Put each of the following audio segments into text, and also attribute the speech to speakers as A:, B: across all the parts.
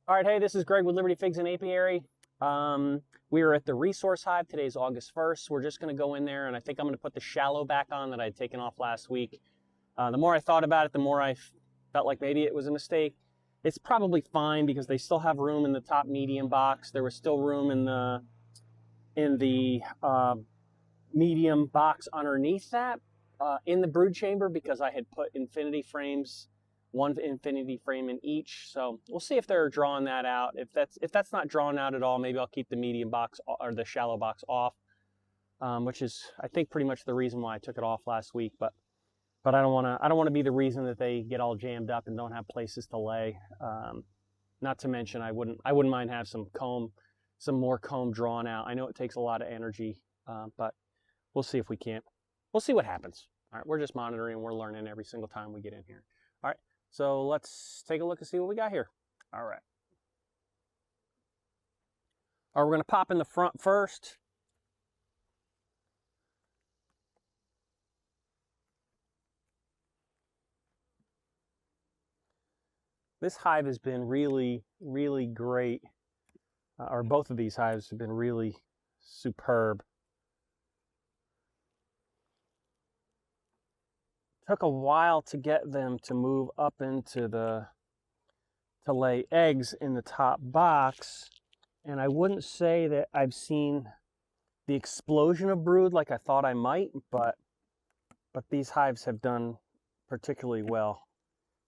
A: All right, hey, this is Greg with Liberty Figs and Apiary. We are at the Resource Hive. Today's August 1st. We're just going to go in there, and I think I'm going to put the shallow back on that I'd taken off last week. The more I thought about it, the more I felt like maybe it was a mistake. It's probably fine because they still have room in the top medium box. There was still room in the medium box underneath that in the brood chamber because I had put infinity frames, one infinity frame in each. So we'll see if they're drawing that out. If that's not drawn out at all, maybe I'll keep the medium box or the shallow box off, which is I think pretty much the reason why I took it off last week. But I don't want to be the reason that they get all jammed up and don't have places to lay. Not to mention I wouldn't mind have some more comb drawn out. I know it takes a lot of energy, but we'll see if we can't. We'll see what happens. All right, we're just monitoring. We're learning every single time we get in here. All right, so let's take a look and see what we got here. All right. All right, we're going to pop in the front first. This hive has been really, really great, or both of these hives have been really superb. Took a while to get them to move up into to lay eggs in the top box, and I wouldn't say that I've seen the explosion of brood like I thought I might, but these hives have done particularly well.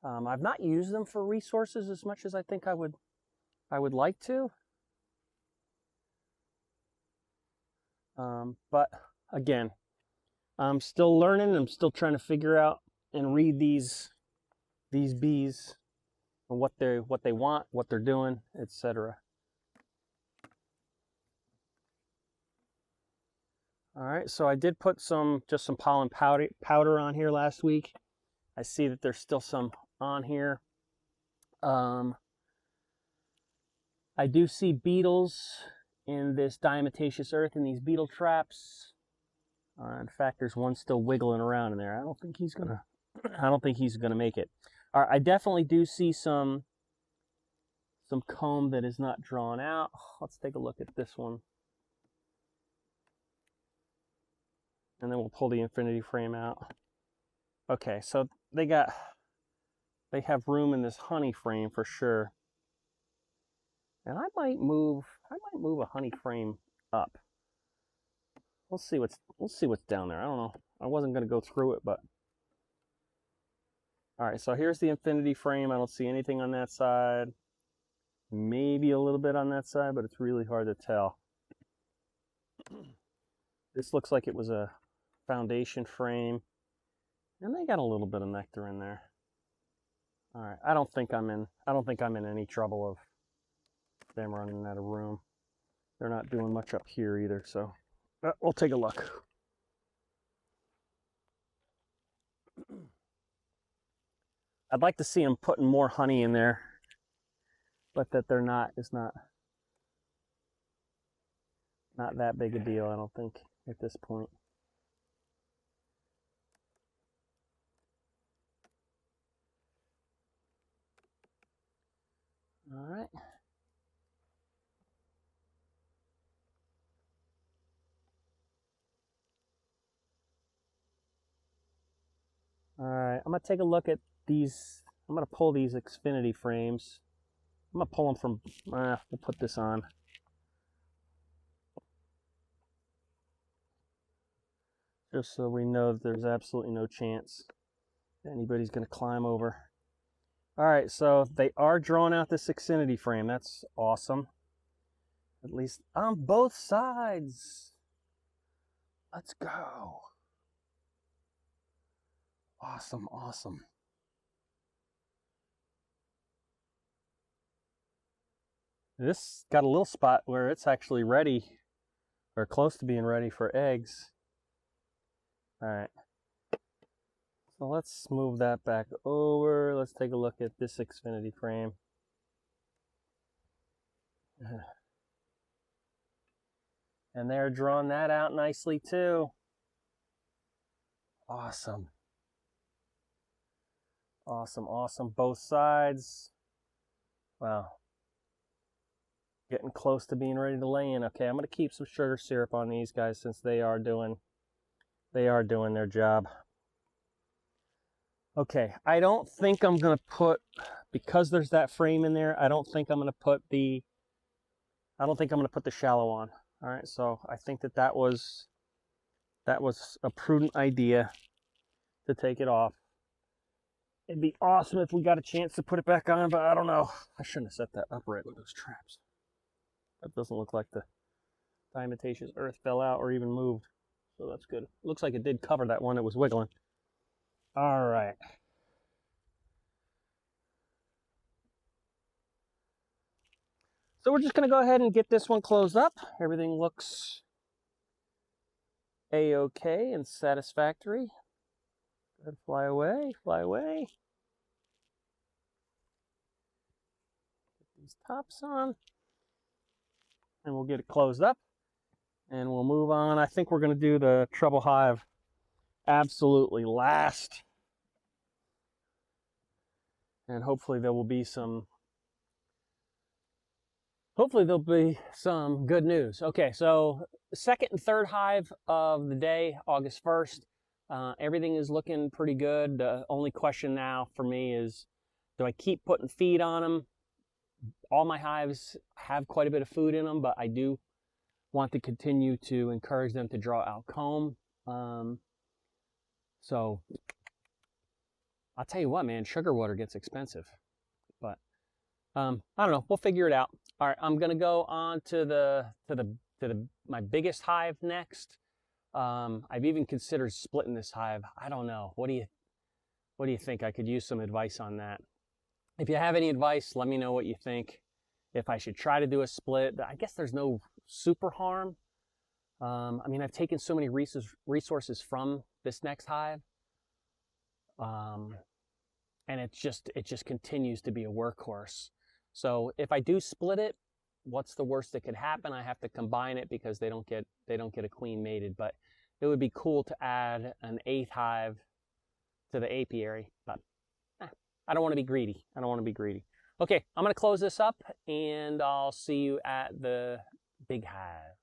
A: I've not used them for resources as much as I think I would like to. But again, I'm still learning. I'm still trying to figure out and read these bees and what they want, what they're doing, etc. All right, so I did put just some pollen powder on here last week. I see that there's still some on here. I do see beetles in this diatomaceous earth in these beetle traps. In fact, there's one still wiggling around in there. I don't think he's gonna make it. All right, I definitely do see some comb that is not drawn out. Let's take a look at this one, and then we'll pull the infinity frame out. Okay, so they have room in this honey frame for sure. And I might move a honey frame up. We'll see what's down there. I don't know. I wasn't going to go through it, but all right. So here's the infinity frame. I don't see anything on that side. Maybe a little bit on that side, but it's really hard to tell. This looks like it was a foundation frame, and they got a little bit of nectar in there. All right. I don't think I'm in any trouble of them running out of room. They're not doing much up here either, so we'll take a look. I'd like to see them putting more honey in there, but that they're not is not that big a deal, I don't think, at this point. All right. All right, I'm gonna take a look at these. I'm gonna pull these Xfinity frames. I'm gonna pull them from, we'll put this on. Just so we know that there's absolutely no chance anybody's gonna climb over. All right, so they are drawing out this Xfinity frame. That's awesome. At least on both sides. Let's go. Awesome, awesome. This got a little spot where it's actually ready, or close to being ready for eggs. All right. So let's move that back over. Let's take a look at this Xfinity frame. And they're drawing that out nicely too. Awesome. Awesome, awesome. Both sides. Wow. Getting close to being ready to lay in. Okay, I'm going to keep some sugar syrup on these guys since they are doing their job. Okay, I don't think I'm going to put, because there's that frame in there, I don't think I'm going to put the shallow on. All right, so I think that was a prudent idea to take it off. It'd be awesome if we got a chance to put it back on, but I don't know. I shouldn't have set that upright with those traps. That doesn't look like the diatomaceous earth fell out or even moved, so that's good. Looks like it did cover that one that was wiggling. All right. So we're just going to go ahead and get this one closed up. Everything looks a-okay and satisfactory. Go ahead, fly away, fly away. Get these tops on, and we'll get it closed up, and we'll move on. I think we're going to do the treble hive absolutely last, and hopefully there'll be some good news. Okay, so the second and third hive of the day, August 1st, everything is looking pretty good. The only question now for me is, do I keep putting feed on them? All my hives have quite a bit of food in them, but I do want to continue to encourage them to draw out comb. So I'll tell you what, man, sugar water gets expensive, but I don't know. We'll figure it out. All right, I'm gonna go on to my biggest hive next. I've even considered splitting this hive. I don't know. What do you think? I could use some advice on that. If you have any advice, let me know what you think. If I should try to do a split, I guess there's no super harm. I mean, I've taken so many resources from this next hive, and it just continues to be a workhorse. So if I do split it, what's the worst that could happen? I have to combine it because they don't get a queen mated. But it would be cool to add an 8th hive to the apiary. But I don't want to be greedy. Okay, I'm going to close this up, and I'll see you at the big hive.